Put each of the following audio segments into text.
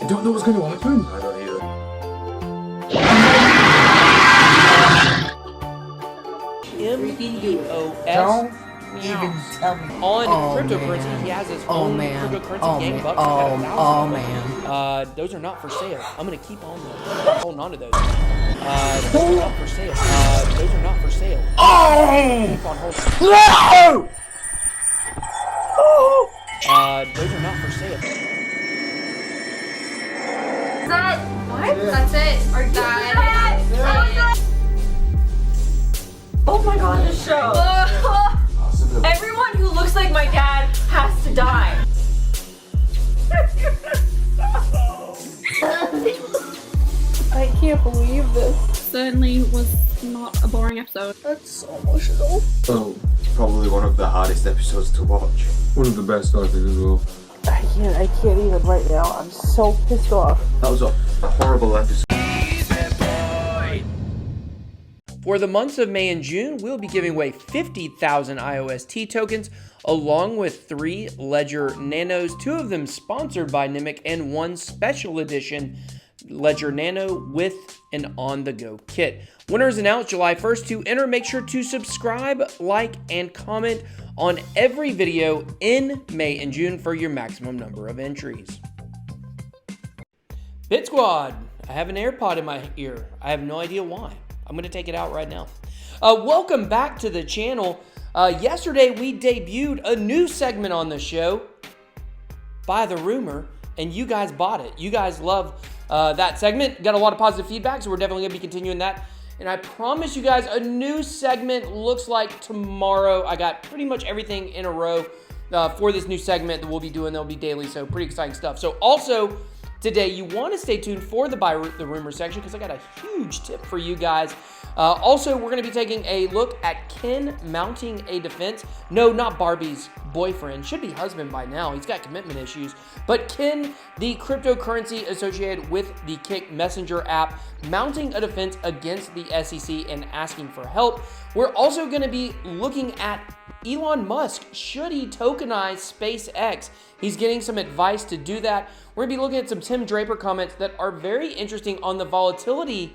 I don't know what's going to happen. I don't either. MEOS. Don't even tell me. On cryptocurrency, he has his own cryptocurrency gang bucks. Those are not for sale. I'm gonna keep on holding on to those. Those are not for sale. Those are not for sale. Keep on holding. Those are not for sale. What? That's it. Our dad. Oh my god, this show. Everyone who looks like my dad has to die. I can't believe this. Certainly was not a boring episode. That's so emotional. Oh, probably one of the hardest episodes to watch. One of the best, I think, as well. I can't even right now. I'm so pissed off. That was a horrible episode. For the months of May and June, we'll be giving away 50,000 IOST tokens, along with 3 Ledger Nanos, 2 of them sponsored by Nimic, and 1 special edition Ledger Nano with an on-the-go kit. Winners announced July 1st. To enter, make sure to subscribe, like, and comment on every video in May and June for your maximum number of entries. Bit Squad, I have an AirPod in my ear. I have no idea why. I'm going to take it out right now. Welcome back to the channel. Yesterday, we debuted a new segment on the show, By the Rumor, and you guys bought it. You guys love that segment. Got a lot of positive feedback, so we're definitely going to be continuing that. And I promise you guys, a new segment looks like tomorrow. I got pretty much everything in a row for this new segment that we'll be doing. They'll be daily, so pretty exciting stuff. So also, today, you want to stay tuned for the By the Rumor section because I got a huge tip for you guys. Also, we're going to be taking a look at Ken mounting a defense. No, not Barbie's boyfriend. Should be husband by now. He's got commitment issues. But Ken, the cryptocurrency associated with the Kick Messenger app, mounting a defense against the SEC and asking for help. We're also going to be looking at Elon Musk. Should he tokenize SpaceX? He's getting some advice to do that. We're going to be looking at some Tim Draper comments that are very interesting on the volatility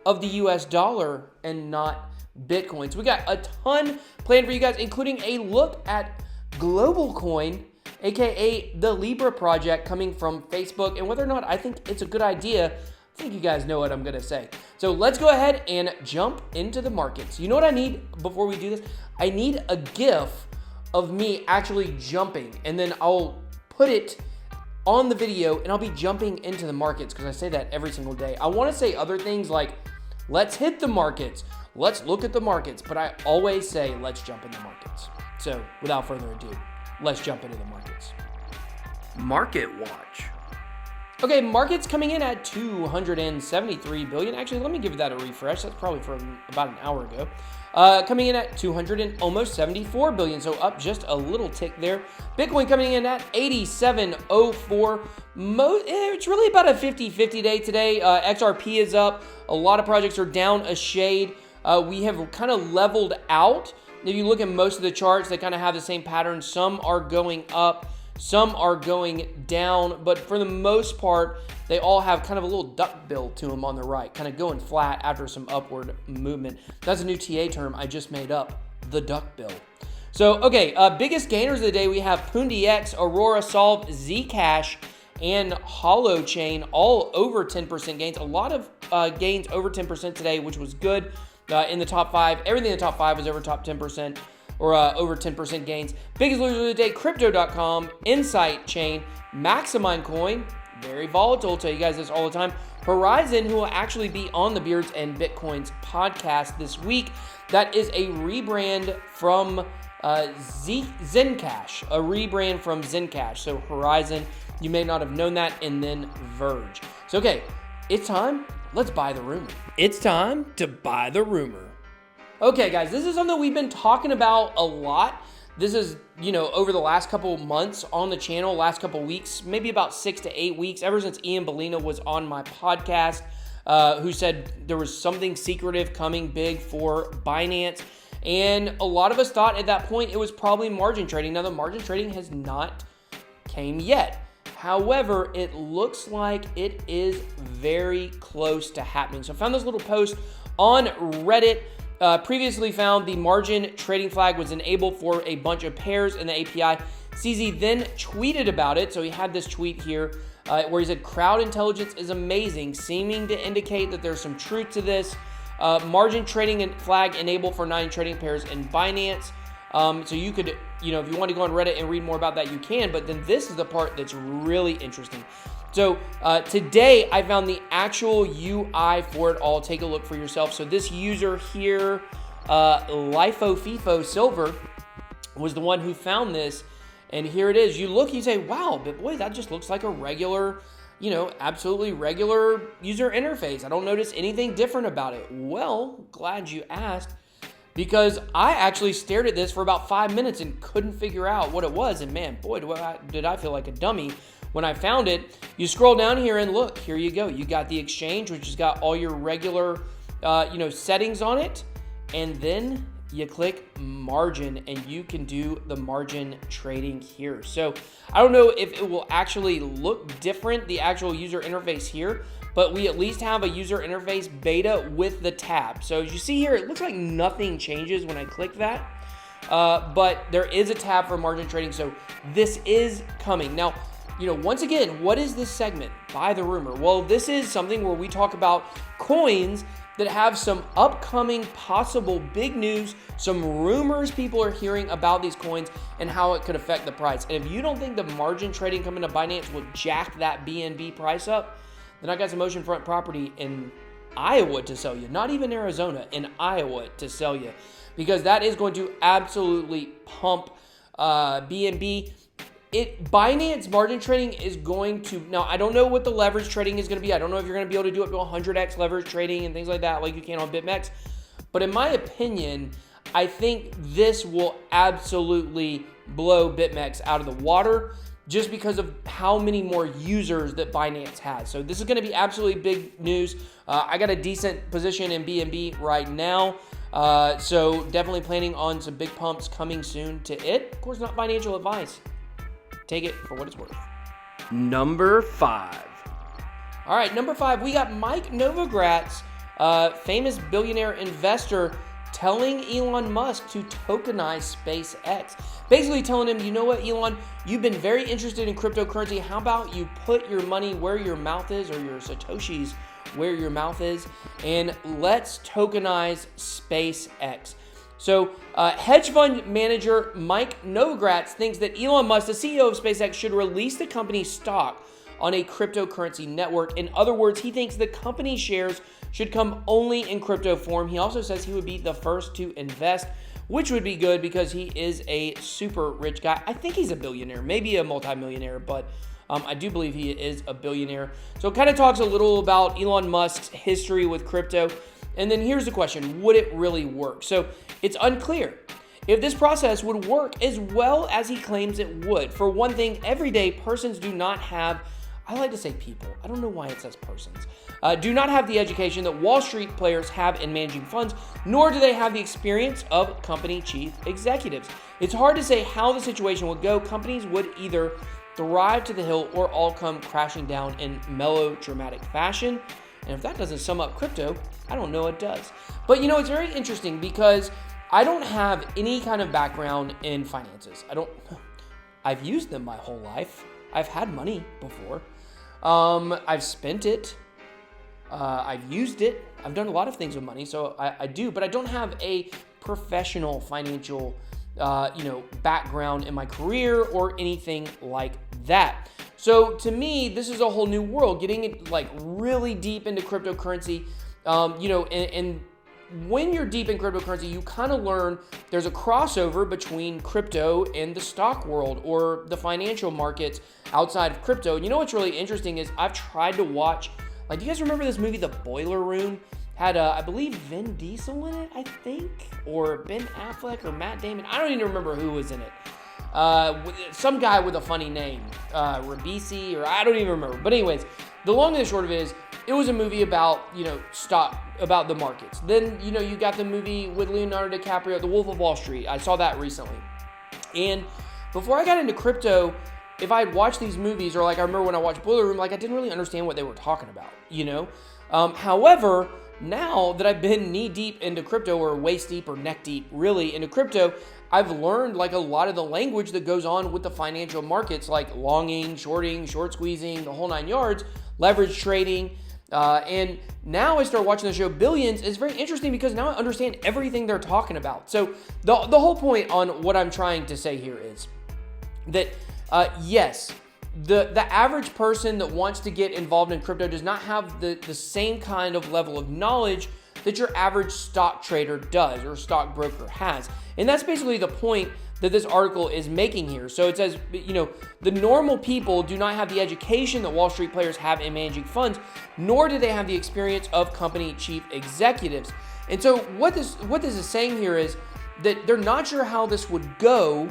of the US dollar and not Bitcoin. So we got a ton planned for you guys, including a look at Global Coin, aka the Libra project coming from Facebook, and whether or not I think it's a good idea. I think you guys know what I'm going to say. So let's go ahead and jump into the markets. You know what I need before we do this? I need a GIF of me actually jumping, and then I'll put it on the video and I'll be jumping into the markets because I say that every single day. I want to say other things like, let's hit the markets, let's look at the markets, but I always say, let's jump in the markets. So without further ado, let's jump into the markets. Market Watch. Okay, markets coming in at 273 billion. Actually, let me give that a refresh. That's probably from about an hour ago. Coming in at 274 billion, so up just a little tick there. Bitcoin coming in at 8704. It's really about a 50-50 day today. XRP is up. A lot of projects are down a shade. We have kind of leveled out. If you look at most of the charts, they kind of have the same pattern. Some are going up, some are going down, but for the most part, they all have kind of a little duck bill to them on the right, kind of going flat after some upward movement. That's a new TA term I just made up, the duck bill. So, okay, biggest gainers of the day, we have Pundi X, Aurora, Solve, Zcash, and Holochain, all over 10% gains. A lot of gains over 10% today, which was good in the top 5. Everything in the top 5 was over top 10%. Or over 10% gains. Biggest losers of the day, Crypto.com, Insight Chain, Maximind Coin, very volatile, tell you guys this all the time. Horizon, who will actually be on the Beards and Bitcoins podcast this week. That is a rebrand from Zencash, a rebrand from Zencash. So Horizon, you may not have known that, and then Verge. So okay, it's time, let's buy the rumor. It's time to buy the rumor. Okay, guys, this is something we've been talking about a lot. This is, over the last couple months on the channel, last couple weeks, maybe about 6 to 8 weeks, ever since Ian Bellino was on my podcast, who said there was something secretive coming big for Binance. And a lot of us thought at that point it was probably margin trading. Now, the margin trading has not came yet. However, it looks like it is very close to happening. So I found this little post on Reddit. Previously found the margin trading flag was enabled for a bunch of pairs in the API. CZ then tweeted about it. So he had this tweet here where he said, crowd intelligence is amazing, seeming to indicate that there's some truth to this. Margin trading flag enabled for 9 trading pairs in Binance. So you could, if you want to go on Reddit and read more about that, you can. But then this is the part that's really interesting. So today I found the actual UI for it all. Take a look for yourself. So this user here, Lifo FIFO Silver, was the one who found this. And here it is. You look, you say, wow, but boy, that just looks like a regular, absolutely regular user interface. I don't notice anything different about it. Well, glad you asked, because I actually stared at this for about 5 minutes and couldn't figure out what it was. And man, boy, did I feel like a dummy when I found it. You scroll down here and look, here you go. You got the exchange, which has got all your regular, settings on it. And then you click margin and you can do the margin trading here. So I don't know if it will actually look different, the actual user interface here, but we at least have a user interface beta with the tab. So as you see here, it looks like nothing changes when I click that, but there is a tab for margin trading. So this is coming. Now, once again, what is this segment? Buy the rumor. Well, this is something where we talk about coins that have some upcoming possible big news, some rumors people are hearing about these coins and how it could affect the price. And if you don't think the margin trading coming to Binance will jack that BNB price up, then I got some oceanfront property in Iowa to sell you. Not even Arizona, in Iowa to sell you. Because that is going to absolutely pump BNB. Binance margin trading is going to, now I don't know what the leverage trading is going to be. I don't know if you're going to be able to do up to 100x leverage trading and things like that like you can on BitMEX. But in my opinion, I think this will absolutely blow BitMEX out of the water just because of how many more users that Binance has. So this is going to be absolutely big news. I got a decent position in BNB right now. So definitely planning on some big pumps coming soon to it. Of course, not financial advice. Take it for what it's worth. Number 5. All right, number 5, we got Mike Novogratz, famous billionaire investor, telling Elon Musk to tokenize SpaceX. Basically telling him, you know what, Elon, you've been very interested in cryptocurrency. How about you put your money where your mouth is, or your Satoshis where your mouth is, and let's tokenize SpaceX. So hedge fund manager Mike Novogratz thinks that Elon Musk, the CEO of SpaceX, should release the company's stock on a cryptocurrency network. In other words, he thinks the company's shares should come only in crypto form. He also says he would be the first to invest, which would be good because he is a super rich guy. I think he's a billionaire, maybe a multimillionaire, but I do believe he is a billionaire. So it kind of talks a little about Elon Musk's history with crypto. And then here's the question, would it really work? So it's unclear if this process would work as well as he claims it would. For one thing, everyday persons do not have, I like to say people, I don't know why it says persons, do not have the education that Wall Street players have in managing funds, nor do they have the experience of company chief executives. It's hard to say how the situation would go. Companies would either thrive to the hill or all come crashing down in melodramatic fashion. And if that doesn't sum up crypto, I don't know what does. But it's very interesting because I don't have any kind of background in finances. I've used them my whole life. I've had money before. I've spent it. I've used it. I've done a lot of things with money, so I do, but I don't have a professional financial, background in my career or anything like that. So to me, this is a whole new world, getting it like really deep into cryptocurrency, and when you're deep in cryptocurrency, you kind of learn there's a crossover between crypto and the stock world or the financial markets outside of crypto. And what's really interesting is I've tried to watch, do you guys remember this movie, The Boiler Room? Had, I believe, Vin Diesel in it, I think, or Ben Affleck or Matt Damon. I don't even remember who was in it. Some guy with a funny name, Rabisi, or I don't even remember. But anyways, the long and the short of it is, it was a movie about, stock, about the markets. Then, you got the movie with Leonardo DiCaprio, The Wolf of Wall Street. I saw that recently. And before I got into crypto, if I had watched these movies, or like I remember when I watched Boiler Room, like I didn't really understand what they were talking about, you know? However, now that I've been knee deep into crypto, or waist deep or neck deep really into crypto, I've learned like a lot of the language that goes on with the financial markets, like longing, shorting, short squeezing, the whole 9 yards, leverage trading. And now I start watching the show Billions. It's very interesting because now I understand everything they're talking about. So the whole point on what I'm trying to say here is that, yes, the average person that wants to get involved in crypto does not have the same kind of level of knowledge that your average stock trader does or stock broker has. And that's basically the point that this article is making here. So it says, you know, the normal people do not have the education that Wall Street players have in managing funds, nor do they have the experience of company chief executives. And so what this is saying here is that they're not sure how this would go,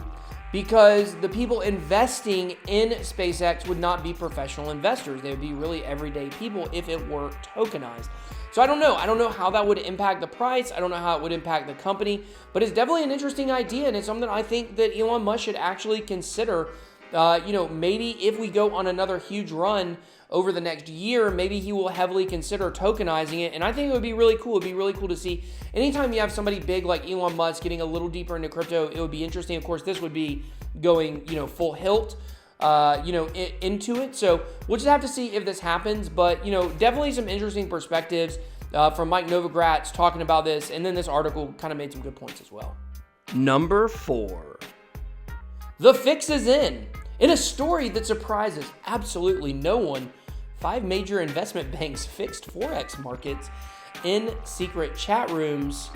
because the people investing in SpaceX would not be professional investors. They would be really everyday people if it were tokenized. So I don't know. I don't know how that would impact the price. I don't know how it would impact the company, but it's definitely an interesting idea, and it's something I think that Elon Musk should actually consider. You know, maybe if we go on another huge run over the next year, maybe he will heavily consider tokenizing it. And I think it would be really cool. It'd be really cool to see. Anytime you have somebody big like Elon Musk getting a little deeper into crypto, it would be interesting. Of course, this would be going, you know, full hilt, you know, into it. So we'll just have to see if this happens. But, you know, definitely some interesting perspectives from Mike Novogratz talking about this. And then this article kind of made some good points as well. Number 4. The fix is in. In a story that surprises absolutely no one, 5 major investment banks fixed Forex markets in secret chat rooms,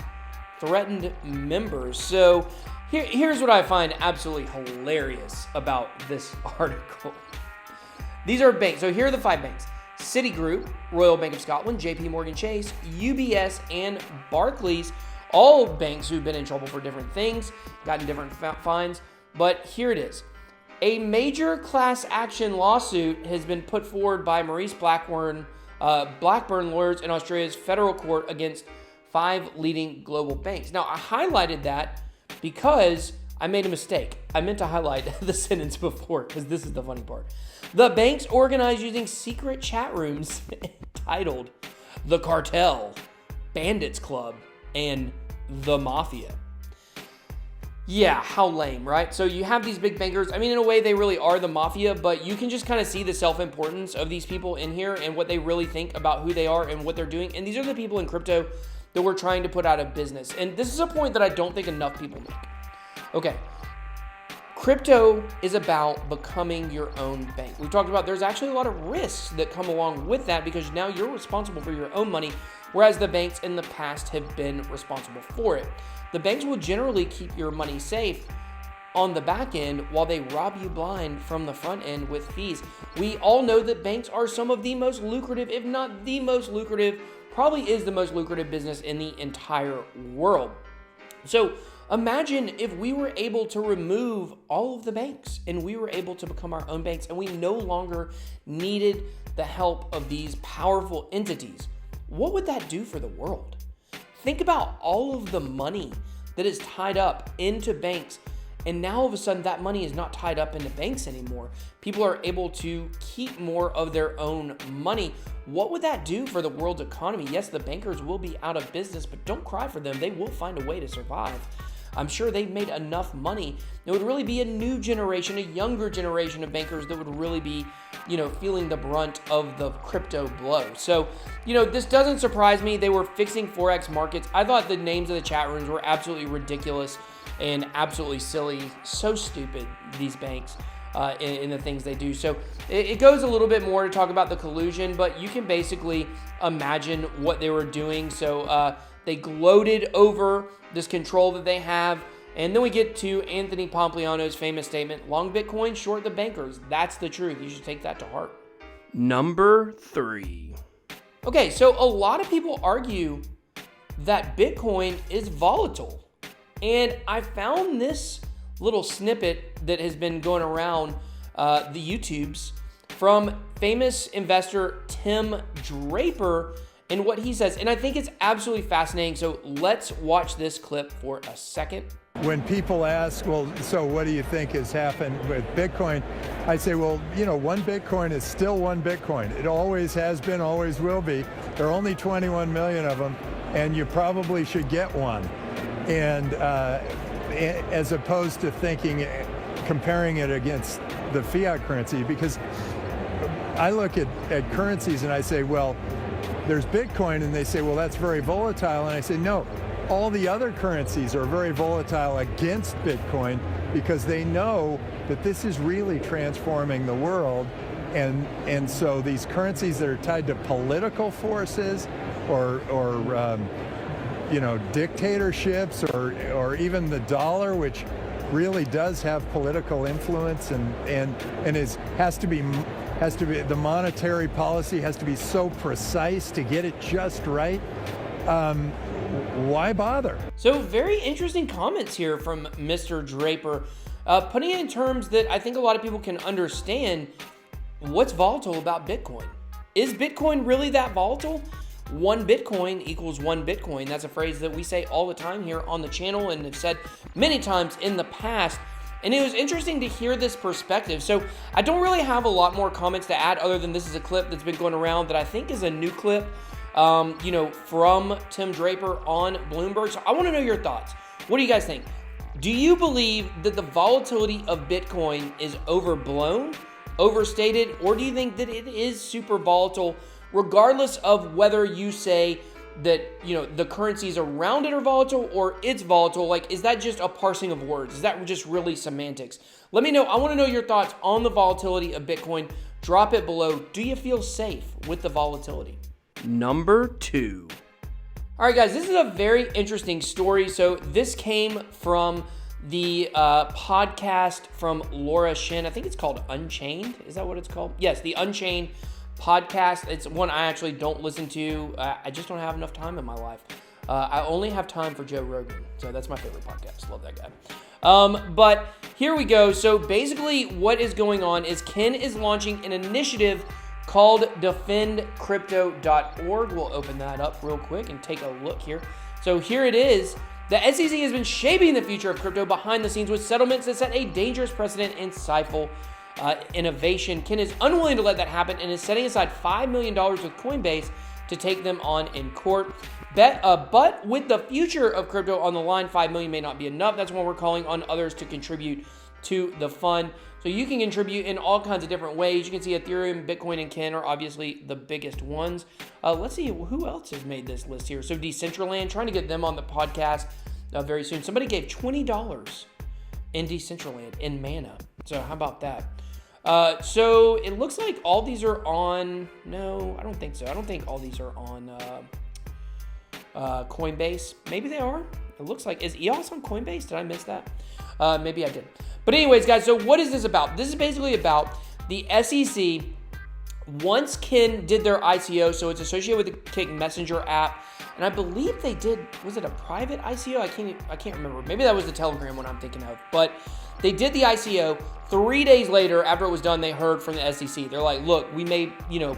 threatened members. So here's what I find absolutely hilarious about this article. These are banks. So here are the 5 banks: Citigroup, Royal Bank of Scotland, JP Morgan Chase, UBS, and Barclays. All banks who've been in trouble for different things, gotten different fines. But here it is. A major class action lawsuit has been put forward by Maurice Blackburn lawyers in Australia's federal court against 5 leading global banks. Now, I highlighted that because I made a mistake. I meant to highlight the sentence before, because this is the funny part. The banks organized using secret chat rooms titled The Cartel, Bandits Club, and The Mafia. Yeah, how lame, right? So you have these big bankers. I mean, in a way, they really are the mafia, but you can just kind of see the self-importance of these people in here and what they really think about who they are and what they're doing. And these are the people in crypto that we're trying to put out of business. And this is a point that I don't think enough people make. Okay. Crypto is about becoming your own bank. We talked about there's actually a lot of risks that come along with that, because now you're responsible for your own money, whereas the banks in the past have been responsible for it. The banks will generally keep your money safe on the back end while they rob you blind from the front end with fees. We all know that banks are some of the most lucrative, if not the most lucrative, probably is the most lucrative business in the entire world. So imagine if we were able to remove all of the banks and we were able to become our own banks, and we no longer needed the help of these powerful entities. What would that do for the world? Think about all of the money that is tied up into banks, and now all of a sudden that money is not tied up into banks anymore. People are able to keep more of their own money. What would that do for the world's economy? Yes, the bankers will be out of business, but don't cry for them. They will find a way to survive. I'm sure they've made enough money. It would really be a new generation, a younger generation of bankers that would really be, you know, feeling the brunt of the crypto blow. So, you know, this doesn't surprise me. They were fixing Forex markets. I thought the names of the chat rooms were absolutely ridiculous and absolutely silly. So stupid, these banks, in the things they do. So it goes a little bit more to talk about the collusion, but you can basically imagine what they were doing. So they gloated over this control that they have. And then we get to Anthony Pompliano's famous statement, long Bitcoin, short the bankers. That's the truth. You should take that to heart. Number 3. Okay, so a lot of people argue that Bitcoin is volatile. And I found this little snippet that has been going around the YouTubes from famous investor Tim Draper and what he says. And I think it's absolutely fascinating. So let's watch this clip for a second. when people ask, well, so what do you think has happened with Bitcoin? I say, well, one Bitcoin is still one Bitcoin. It always has been, always will be. There are only 21 million of them, and you probably should get one. And as opposed to comparing it against the fiat currency, because I look at currencies and I say, well, there's Bitcoin, and they say, well, that's very volatile. And I say, no, all the other currencies are very volatile against Bitcoin because they know that this is really transforming the world. And so these currencies that are tied to political forces or dictatorships or even the dollar, which really does have political influence and has to be the monetary policy has to be so precise to get it just right. Why bother? So very interesting comments here from Mr. Draper, putting it in terms that I think a lot of people can understand. What's volatile about Bitcoin? Is Bitcoin really that volatile? One Bitcoin equals one Bitcoin. That's a phrase that we say all the time here on the channel and have said many times in the past. And it was interesting to hear this perspective. So I don't really have a lot more comments to add other than this is a clip that's been going around that I think is a new clip, from Tim Draper on Bloomberg. So I want to know your thoughts. What do you guys think? Do you believe that the volatility of Bitcoin is overblown, overstated, or do you think that it is super volatile, regardless of whether you say that, the currencies around it are volatile or it's volatile? Like, is that just a parsing of words? Is that just really semantics? Let me know. I want to know your thoughts on the volatility of Bitcoin. Drop it below. Do you feel safe with the volatility? Number 2. All right, guys, this is a very interesting story. So this came from the podcast from Laura Shin. I think it's called Unchained. Is that what it's called? Yes, the Unchained podcast. It's one I actually don't listen to. I just don't have enough time in my life. I only have time for Joe Rogan. So that's my favorite podcast. Love that guy. But here we go. So basically what is going on is Ken is launching an initiative called defendcrypto.org. We'll open that up real quick and take a look here. So here it is. The SEC has been shaping the future of crypto behind the scenes with settlements that set a dangerous precedent and stifle innovation. Ken is unwilling to let that happen and is setting aside $5 million with Coinbase to take them on in court. But with the future of crypto on the line, $5 million may not be enough. That's why we're calling on others to contribute to the fund. So you can contribute in all kinds of different ways. You can see Ethereum, Bitcoin, and Ken are obviously the biggest ones. Let's see who else has made this list here. So Decentraland, trying to get them on the podcast very soon. Somebody gave $20 in Decentraland in mana. So how about that? So it looks like all these are on. No, I don't think so. I don't think all these are on Coinbase. Maybe they are. It looks like. Is EOS on Coinbase? Did I miss that? Maybe I did. But anyways, guys, so what is this about? This is basically about the SEC. Once Ken did their ICO, so it's associated with the Kick Messenger app, and I believe they did, was it a private ICO? I can't remember. Maybe that was the Telegram one I'm thinking of. But they did the ICO. 3 days later, after it was done, they heard from the SEC. They're like, look, we may,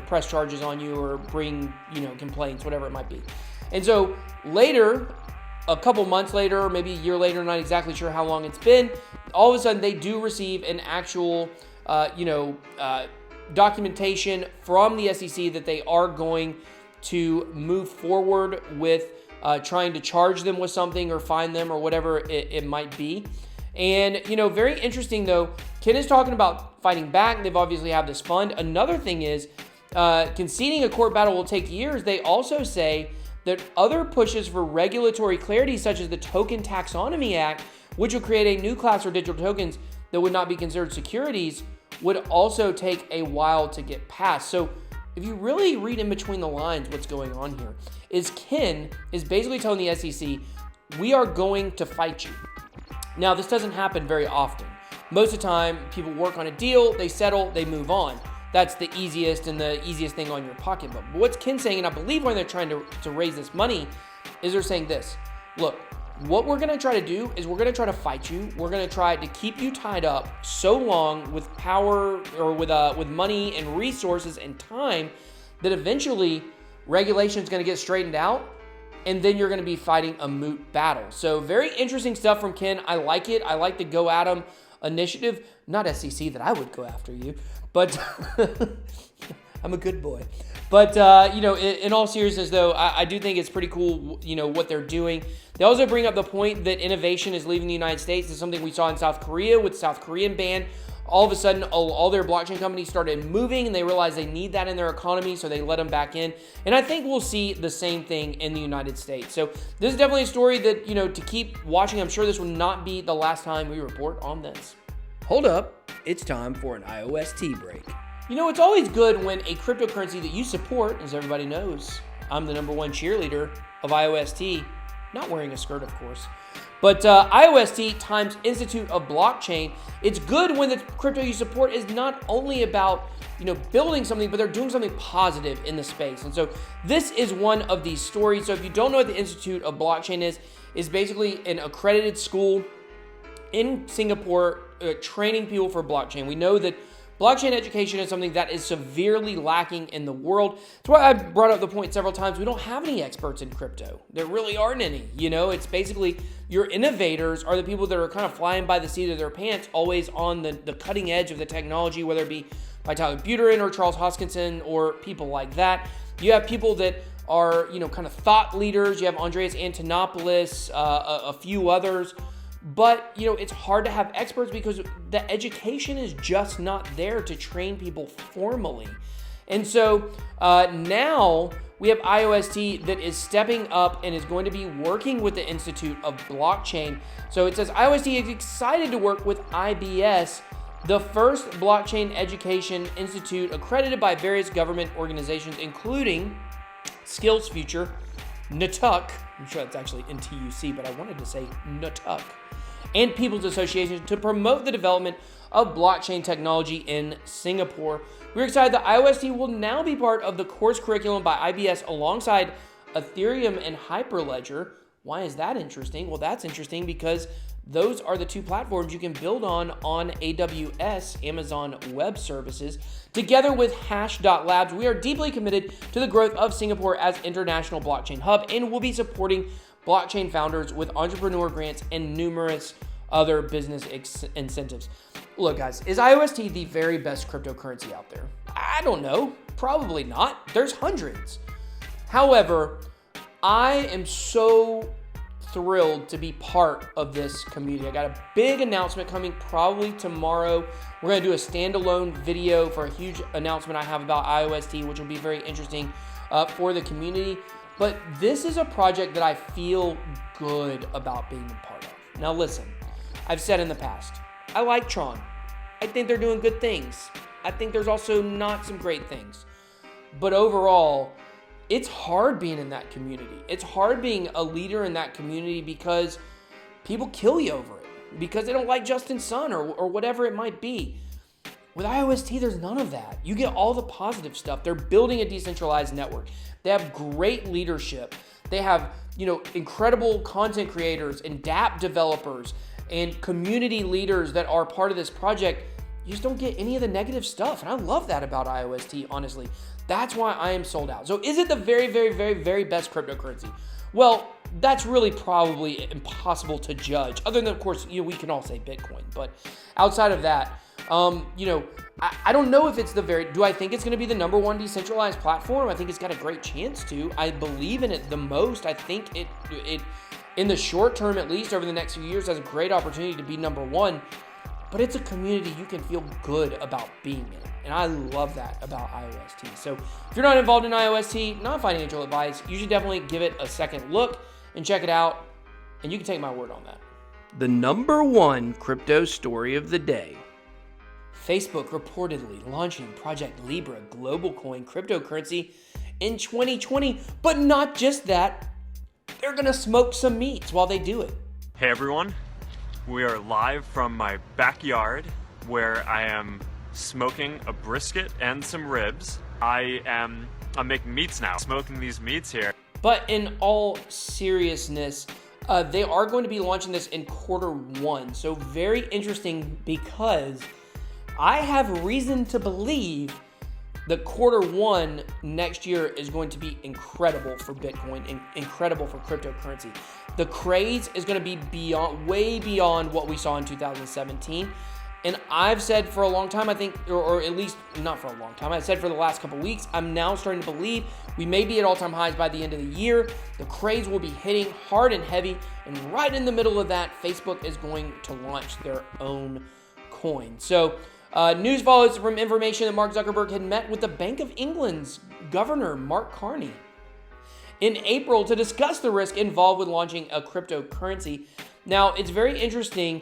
press charges on you or bring, complaints, whatever it might be. And so later, a couple months later, or maybe a year later, not exactly sure how long it's been, all of a sudden they do receive an actual, documentation from the SEC that they are going to move forward with trying to charge them with something or fine them or whatever it might be. And, very interesting though, Ken is talking about fighting back. They've obviously have this fund. Another thing is conceding a court battle will take years. They also say that other pushes for regulatory clarity, such as the Token Taxonomy Act, which would create a new class for digital tokens that would not be considered securities, would also take a while to get passed. So if you really read in between the lines what's going on here, is Ken is basically telling the SEC, we are going to fight you. Now, this doesn't happen very often. Most of the time, people work on a deal, they settle, they move on. That's the easiest thing on your pocketbook. But what's Ken saying, and I believe when they're trying to raise this money, is they're saying this, look, what we're going to try to do is we're going to try to fight you. We're going to try to keep you tied up so long with power or with money and resources and time that eventually regulation is going to get straightened out and then you're going to be fighting a moot battle. So very interesting stuff from Ken. I like it. I like the Go At 'em initiative. Not SEC that I would go after you, but I'm a good boy. But, in all seriousness, though, I do think it's pretty cool, what they're doing. They also bring up the point that innovation is leaving the United States. It's something we saw in South Korea with the South Korean ban. All of a sudden, all their blockchain companies started moving, and they realized they need that in their economy, so they let them back in. And I think we'll see the same thing in the United States. So this is definitely a story that, to keep watching. I'm sure this will not be the last time we report on this. Hold up. It's time for an IOST break. It's always good when a cryptocurrency that you support, as everybody knows, I'm the #1 cheerleader of IOST, not wearing a skirt, of course, but IOST times Institute of Blockchain. It's good when the crypto you support is not only about, building something, but they're doing something positive in the space. And so this is one of these stories. So if you don't know what the Institute of Blockchain is basically an accredited school in Singapore training people for blockchain. We know that blockchain education is something that is severely lacking in the world. That's why I brought up the point several times. We don't have any experts in crypto. There really aren't any. It's basically your innovators are the people that are kind of flying by the seat of their pants, always on the cutting edge of the technology, whether it be Vitalik Buterin or Charles Hoskinson or people like that. You have people that are, kind of thought leaders. You have Andreas Antonopoulos, a few others. But, it's hard to have experts because the education is just not there to train people formally. And so now we have IOST that is stepping up and is going to be working with the Institute of Blockchain. So it says IOST is excited to work with IBS, the first blockchain education institute accredited by various government organizations, including Skills Future, NTUC, I'm sure that's actually NTUC, but I wanted to say NTUC, and People's Association to promote the development of blockchain technology in Singapore. We're excited that IOST will now be part of the course curriculum by IBS alongside Ethereum and Hyperledger. Why is that interesting? Well, that's interesting because those are the two platforms you can build on AWS, Amazon Web Services. Together with Hash.Labs, we are deeply committed to the growth of Singapore as international blockchain hub and will be supporting blockchain founders with entrepreneur grants and numerous other business incentives. Look, guys, is IOST the very best cryptocurrency out there? I don't know. Probably not. There's hundreds. However, I am so thrilled to be part of this community. I got a big announcement coming probably tomorrow. We're going to do a standalone video for a huge announcement I have about IOST, which will be very interesting for the community. But this is a project that I feel good about being a part of. Now listen, I've said in the past, I like Tron. I think they're doing good things. I think there's also not some great things. But overall, it's hard being in that community. It's hard being a leader in that community because people kill you over it, because they don't like Justin Sun or whatever it might be. With IOST, there's none of that. You get all the positive stuff. They're building a decentralized network. They have great leadership. They have, incredible content creators and dApp developers and community leaders that are part of this project. You just don't get any of the negative stuff. And I love that about IOST, honestly. That's why I am sold out. So is it the very, very, very, very best cryptocurrency? Well, that's really probably impossible to judge. Other than, of course, we can all say Bitcoin. But outside of that, I don't know if it's do I think it's going to be the #1 decentralized platform? I think it's got a great chance to. I believe in it the most. I think it in the short term, at least over the next few years, has a great opportunity to be #1. But it's a community you can feel good about being in. And I love that about IOST. So if you're not involved in IOST, not financial advice, you should definitely give it a second look and check it out. And you can take my word on that. The #1 crypto story of the day. Facebook reportedly launching Project Libra global coin cryptocurrency in 2020. But not just that, they're going to smoke some meats while they do it. Hey everyone, we are live from my backyard where I am smoking a brisket and some ribs. I'm making meats now, smoking these meats here. But in all seriousness, they are going to be launching this in Q1. So very interesting because I have reason to believe the Q1 next year is going to be incredible for Bitcoin and incredible for cryptocurrency. The craze is going to be way beyond what we saw in 2017. And I've said for a long time, I think, or at least not for a long time, I said for the last couple weeks, I'm now starting to believe we may be at all-time highs by the end of the year. The craze will be hitting hard and heavy, and right in the middle of that, Facebook is going to launch their own coin. So news follows from information that Mark Zuckerberg had met with the Bank of England's governor, Mark Carney, in April to discuss the risk involved with launching a cryptocurrency. Now, it's very interesting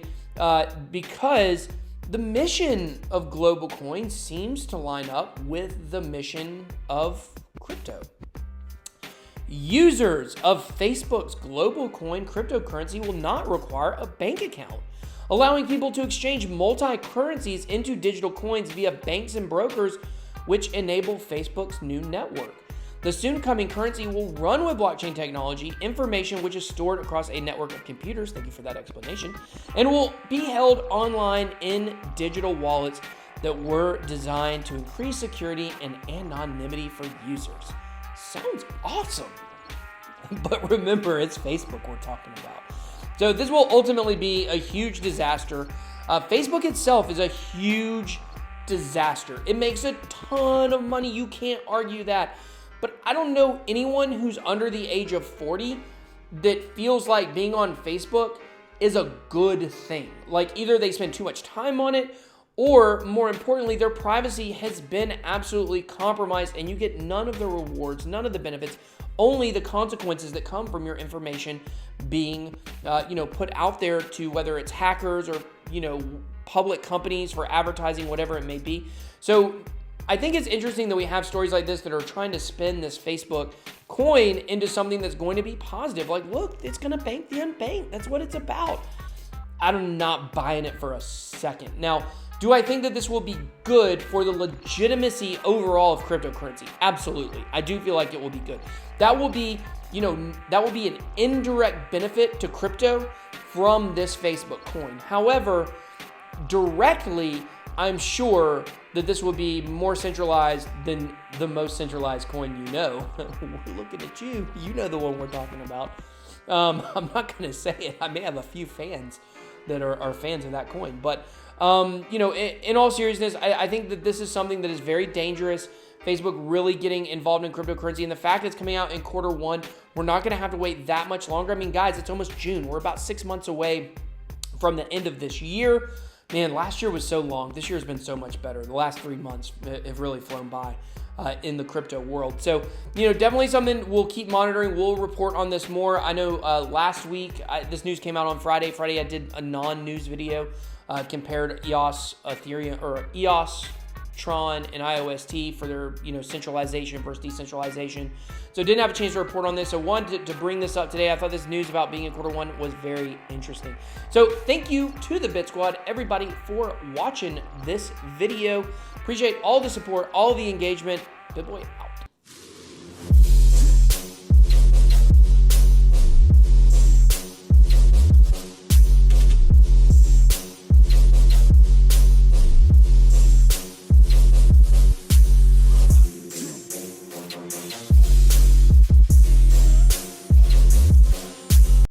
because the mission of global coin seems to line up with the mission of crypto. Users of Facebook's global coin cryptocurrency will not require a bank account, allowing people to exchange multi-currencies into digital coins via banks and brokers, which enable Facebook's new network. The soon-coming currency will run with blockchain technology, information which is stored across a network of computers, thank you for that explanation, and will be held online in digital wallets that were designed to increase security and anonymity for users. Sounds awesome. But remember, it's Facebook we're talking about. So this will ultimately be a huge disaster. Facebook itself is a huge disaster. It makes a ton of money. You can't argue that. But I don't know anyone who's under the age of 40 that feels like being on Facebook is a good thing. Like either they spend too much time on it, or more importantly, their privacy has been absolutely compromised and you get none of the rewards, none of the benefits, only the consequences that come from your information being, put out there to whether it's hackers or, public companies for advertising, whatever it may be. So I think it's interesting that we have stories like this that are trying to spin this Facebook coin into something that's going to be positive. Like, look, it's going to bank the unbanked. That's what it's about. I'm not buying it for a second. Now, do I think that this will be good for the legitimacy overall of cryptocurrency? Absolutely. I do feel like it will be good. That will be an indirect benefit to crypto from this Facebook coin. However, directly, I'm sure that this will be more centralized than the most centralized coin you know. We're looking at you. You know the one we're talking about. I'm not going to say it. I may have a few fans that are fans of that coin. But, in all seriousness, I think that this is something that is very dangerous. Facebook really getting involved in cryptocurrency. And the fact that it's coming out in Q1, we're not going to have to wait that much longer. I mean, guys, it's almost June. We're about 6 months away from the end of this year. Man, last year was so long. This year has been so much better. The last 3 months have really flown by in the crypto world. So, definitely something we'll keep monitoring. We'll report on this more. I know last week, this news came out on Friday. Friday, I did a non-news video, compared EOS, Ethereum, or EOS, Tron, and IOST for their, centralization versus decentralization. So didn't have a chance to report on this. So wanted to bring this up today. I thought this news about being in Q1 was very interesting. So thank you to the Bit Squad, everybody, for watching this video. Appreciate all the support, all the engagement. BitBoy out.